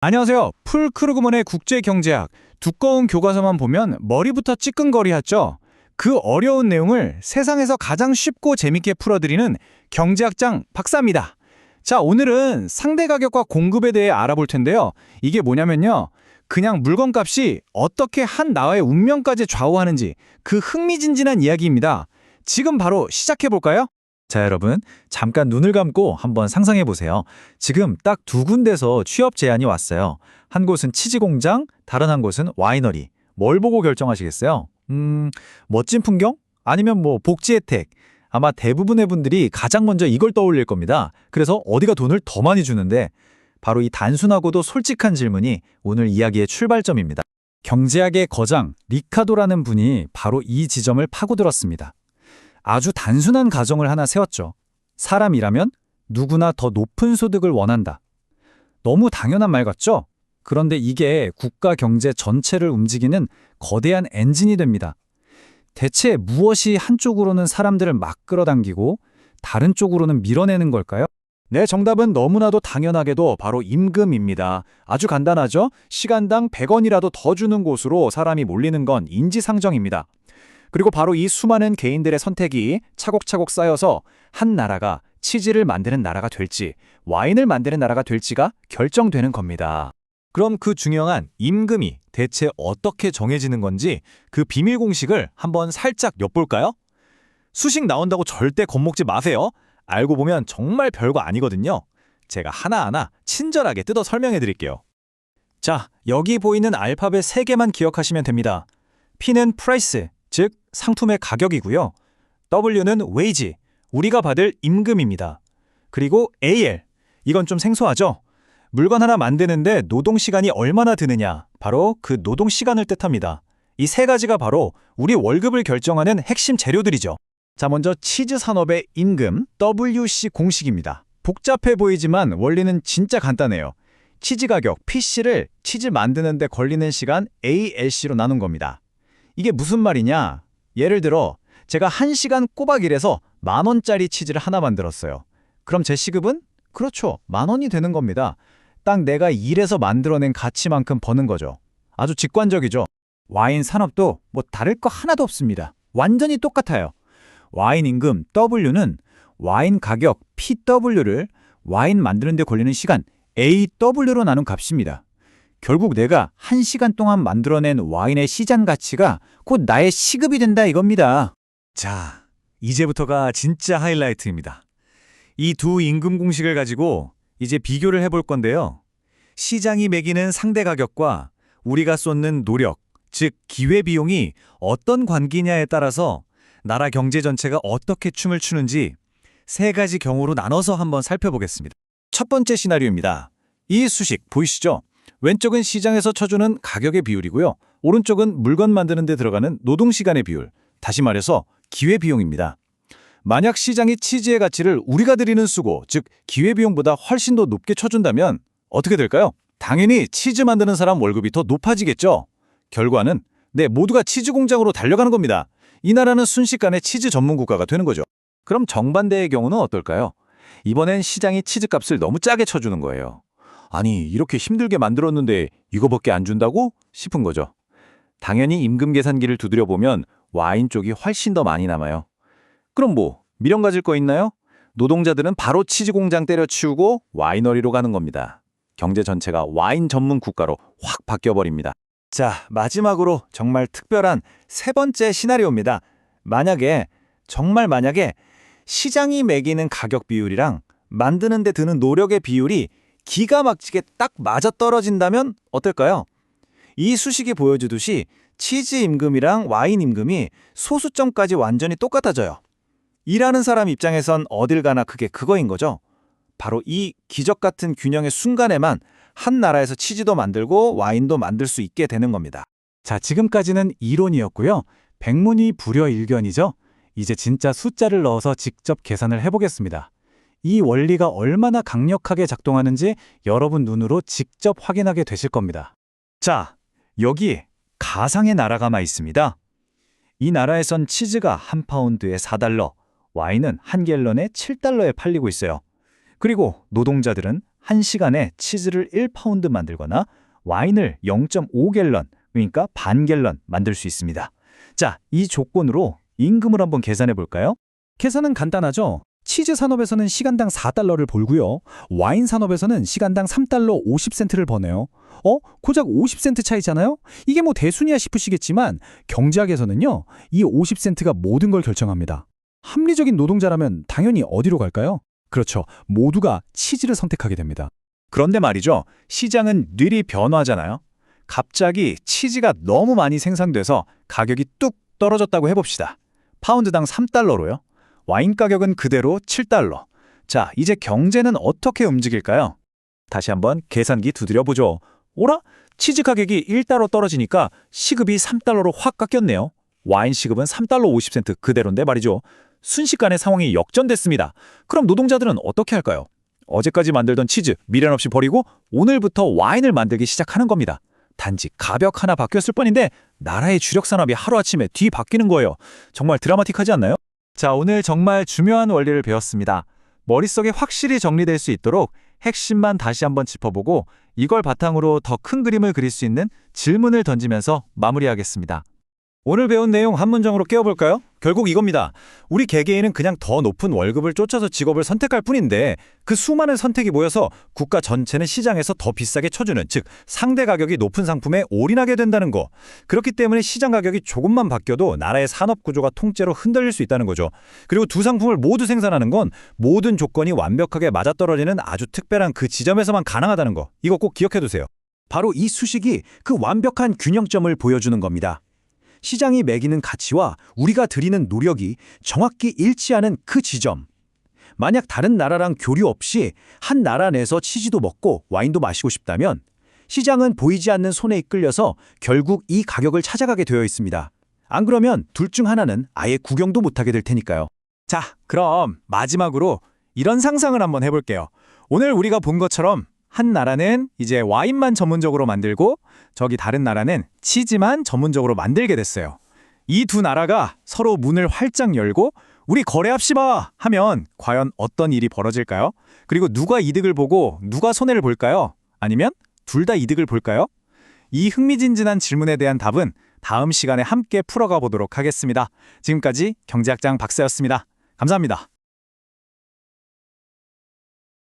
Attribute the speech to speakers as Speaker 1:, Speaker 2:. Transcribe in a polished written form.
Speaker 1: 안녕하세요. 풀크루그먼의 국제경제학. 두꺼운 교과서만 보면 머리부터 찌끈거리하죠. 그 어려운 내용을 세상에서 가장 쉽고 재밌게 풀어드리는 경제학장 박사입니다. 자, 오늘은 상대 가격과 공급에 대해 알아볼 텐데요. 이게 뭐냐면요. 그냥 물건값이 어떻게 한 나라의 운명까지 좌우하는지 그 흥미진진한 이야기입니다. 지금 바로 시작해볼까요?
Speaker 2: 자, 여러분, 잠깐 눈을 감고 한번 상상해 보세요. 지금 딱 두 군데서 취업 제안이 왔어요. 한 곳은 치즈 공장, 다른 한 곳은 와이너리. 뭘 보고 결정하시겠어요? 멋진 풍경? 아니면 복지 혜택? 아마 대부분의 분들이 가장 먼저 이걸 떠올릴 겁니다. 그래서 어디가 돈을 더 많이 주는데 바로 이 단순하고도 솔직한 질문이 오늘 이야기의 출발점입니다. 경제학의 거장 리카도라는 분이 바로 이 지점을 파고들었습니다. 아주 단순한 가정을 하나 세웠죠. 사람이라면 누구나 더 높은 소득을 원한다. 너무 당연한 말 같죠? 그런데 이게 국가 경제 전체를 움직이는 거대한 엔진이 됩니다. 대체 무엇이 한쪽으로는 사람들을 막 끌어당기고 다른 쪽으로는 밀어내는 걸까요?
Speaker 1: 네, 정답은 너무나도 당연하게도 바로 임금입니다. 아주 간단하죠? 시간당 100원이라도 더 주는 곳으로 사람이 몰리는 건 인지상정입니다. 그리고 바로 이 수많은 개인들의 선택이 차곡차곡 쌓여서 한 나라가 치즈를 만드는 나라가 될지 와인을 만드는 나라가 될지가 결정되는 겁니다. 그럼 그 중요한 임금이 대체 어떻게 정해지는 건지 그 비밀 공식을 한번 살짝 엿볼까요? 수식 나온다고 절대 겁먹지 마세요. 알고 보면 정말 별거 아니거든요. 제가 하나하나 친절하게 뜯어 설명해 드릴게요. 자, 여기 보이는 알파벳 3개만 기억하시면 됩니다. P는 price, 즉 상품의 가격이고요. W는 wage, 우리가 받을 임금입니다. 그리고 AL, 이건 좀 생소하죠? 물건 하나 만드는데 노동시간이 얼마나 드느냐, 바로 그 노동시간을 뜻합니다. 이 세 가지가 바로 우리 월급을 결정하는 핵심 재료들이죠. 자, 먼저 치즈 산업의 임금, WC 공식입니다. 복잡해 보이지만 원리는 진짜 간단해요. 치즈 가격, PC를 치즈 만드는 데 걸리는 시간 ALC로 나눈 겁니다. 이게 무슨 말이냐? 예를 들어 제가 1시간 꼬박 일해서 10,000원짜리 치즈를 하나 만들었어요. 그럼 제 시급은? 그렇죠. 10,000원이 되는 겁니다. 딱 내가 일해서 만들어낸 가치만큼 버는 거죠. 아주 직관적이죠. 와인 산업도 다를 거 하나도 없습니다. 완전히 똑같아요. 와인 임금 W는 와인 가격 PW를 와인 만드는 데 걸리는 시간 AW로 나눈 값입니다. 결국 내가 1시간 동안 만들어낸 와인의 시장 가치가 곧 나의 시급이 된다 이겁니다. 자, 이제부터가 진짜 하이라이트입니다. 이 두 임금 공식을 가지고 이제 비교를 해볼 건데요. 시장이 매기는 상대 가격과 우리가 쏟는 노력, 즉 기회비용이 어떤 관계냐에 따라서 나라 경제 전체가 어떻게 춤을 추는지 세 가지 경우로 나눠서 한번 살펴보겠습니다. 첫 번째 시나리오입니다. 이 수식 보이시죠? 왼쪽은 시장에서 쳐주는 가격의 비율이고요. 오른쪽은 물건 만드는 데 들어가는 노동시간의 비율, 다시 말해서 기회비용입니다. 만약 시장이 치즈의 가치를 우리가 들이는 수고, 즉 기회비용보다 훨씬 더 높게 쳐준다면 어떻게 될까요? 당연히 치즈 만드는 사람 월급이 더 높아지겠죠. 결과는 모두가 치즈 공장으로 달려가는 겁니다. 이 나라는 순식간에 치즈 전문 국가가 되는 거죠. 그럼 정반대의 경우는 어떨까요? 이번엔 시장이 치즈값을 너무 짜게 쳐주는 거예요. 아니, 이렇게 힘들게 만들었는데 이거밖에 안 준다고? 싶은 거죠. 당연히 임금 계산기를 두드려보면 와인 쪽이 훨씬 더 많이 남아요. 그럼 미련 가질 거 있나요? 노동자들은 바로 치즈 공장 때려치우고 와이너리로 가는 겁니다. 경제 전체가 와인 전문 국가로 확 바뀌어버립니다. 자, 마지막으로 정말 특별한 세 번째 시나리오입니다. 정말 만약에 시장이 매기는 가격 비율이랑 만드는 데 드는 노력의 비율이 기가 막히게 딱 맞아떨어진다면 어떨까요? 이 수식이 보여주듯이 치즈 임금이랑 와인 임금이 소수점까지 완전히 똑같아져요. 일하는 사람 입장에선 어딜 가나 그게 그거인 거죠. 바로 이 기적 같은 균형의 순간에만 한 나라에서 치즈도 만들고 와인도 만들 수 있게 되는 겁니다.
Speaker 2: 자, 지금까지는 이론이었고요. 백문이 불여일견이죠. 이제 진짜 숫자를 넣어서 직접 계산을 해보겠습니다. 이 원리가 얼마나 강력하게 작동하는지 여러분 눈으로 직접 확인하게 되실 겁니다.
Speaker 1: 자, 여기 가상의 나라가 있습니다. 이 나라에선 치즈가 한 파운드에 4달러, 와인은 한 갤런에 7달러에 팔리고 있어요. 그리고 노동자들은
Speaker 2: 1시간에 치즈를 1파운드 만들거나 와인을 0.5갤런, 그러니까 반 갤런 만들 수 있습니다. 자, 이 조건으로 임금을 한번 계산해 볼까요?
Speaker 3: 계산은 간단하죠. 치즈 산업에서는 시간당 4달러를 벌고요. 와인 산업에서는 시간당 3달러 50센트를 버네요. 고작 50센트 차이잖아요? 이게 뭐 대수냐 싶으시겠지만 경제학에서는요. 이 50센트가 모든 걸 결정합니다. 합리적인 노동자라면 당연히 어디로 갈까요? 그렇죠. 모두가 치즈를 선택하게 됩니다.
Speaker 2: 그런데 말이죠. 시장은 뇌리 변화잖아요. 갑자기 치즈가 너무 많이 생산돼서 가격이 뚝 떨어졌다고 해봅시다. 파운드당 3달러로요. 와인 가격은 그대로 7달러. 자, 이제 경제는 어떻게 움직일까요? 다시 한번 계산기 두드려보죠. 오라? 치즈 가격이 1달러 떨어지니까 시급이 3달러로 확 깎였네요. 와인 시급은 3달러 50센트 그대로인데 말이죠. 순식간에 상황이 역전됐습니다. 그럼 노동자들은 어떻게 할까요? 어제까지 만들던 치즈 미련 없이 버리고 오늘부터 와인을 만들기 시작하는 겁니다. 단지 가격 하나 바뀌었을 뿐인데 나라의 주력 산업이 하루아침에 뒤바뀌는 거예요. 정말 드라마틱하지 않나요? 자, 오늘 정말 중요한 원리를 배웠습니다. 머릿속에 확실히 정리될 수 있도록 핵심만 다시 한번 짚어보고 이걸 바탕으로 더 큰 그림을 그릴 수 있는 질문을 던지면서 마무리하겠습니다. 오늘 배운 내용 한 문장으로 깨워볼까요? 결국 이겁니다. 우리 개개인은 그냥 더 높은 월급을 쫓아서 직업을 선택할 뿐인데 그 수많은 선택이 모여서 국가 전체는 시장에서 더 비싸게 쳐주는, 즉 상대 가격이 높은 상품에 올인하게 된다는 거. 그렇기 때문에 시장 가격이 조금만 바뀌어도 나라의 산업 구조가 통째로 흔들릴 수 있다는 거죠. 그리고 두 상품을 모두 생산하는 건 모든 조건이 완벽하게 맞아떨어지는 아주 특별한 그 지점에서만 가능하다는 거. 이거 꼭 기억해두세요.
Speaker 3: 바로 이 수식이 그 완벽한 균형점을 보여주는 겁니다. 시장이 매기는 가치와 우리가 들이는 노력이 정확히 일치하는 그 지점. 만약 다른 나라랑 교류 없이 한 나라 내에서 치즈도 먹고 와인도 마시고 싶다면 시장은 보이지 않는 손에 이끌려서 결국 이 가격을 찾아가게 되어 있습니다. 안 그러면 둘 중 하나는 아예 구경도 못하게 될 테니까요.
Speaker 2: 자, 그럼 마지막으로 이런 상상을 한번 해볼게요. 오늘 우리가 본 것처럼 한 나라는 이제 와인만 전문적으로 만들고 저기 다른 나라는 치즈만 전문적으로 만들게 됐어요. 이 두 나라가 서로 문을 활짝 열고 우리 거래합시다 하면 과연 어떤 일이 벌어질까요? 그리고 누가 이득을 보고 누가 손해를 볼까요? 아니면 둘 다 이득을 볼까요? 이 흥미진진한 질문에 대한 답은 다음 시간에 함께 풀어가 보도록 하겠습니다. 지금까지 경제학장 박사였습니다. 감사합니다.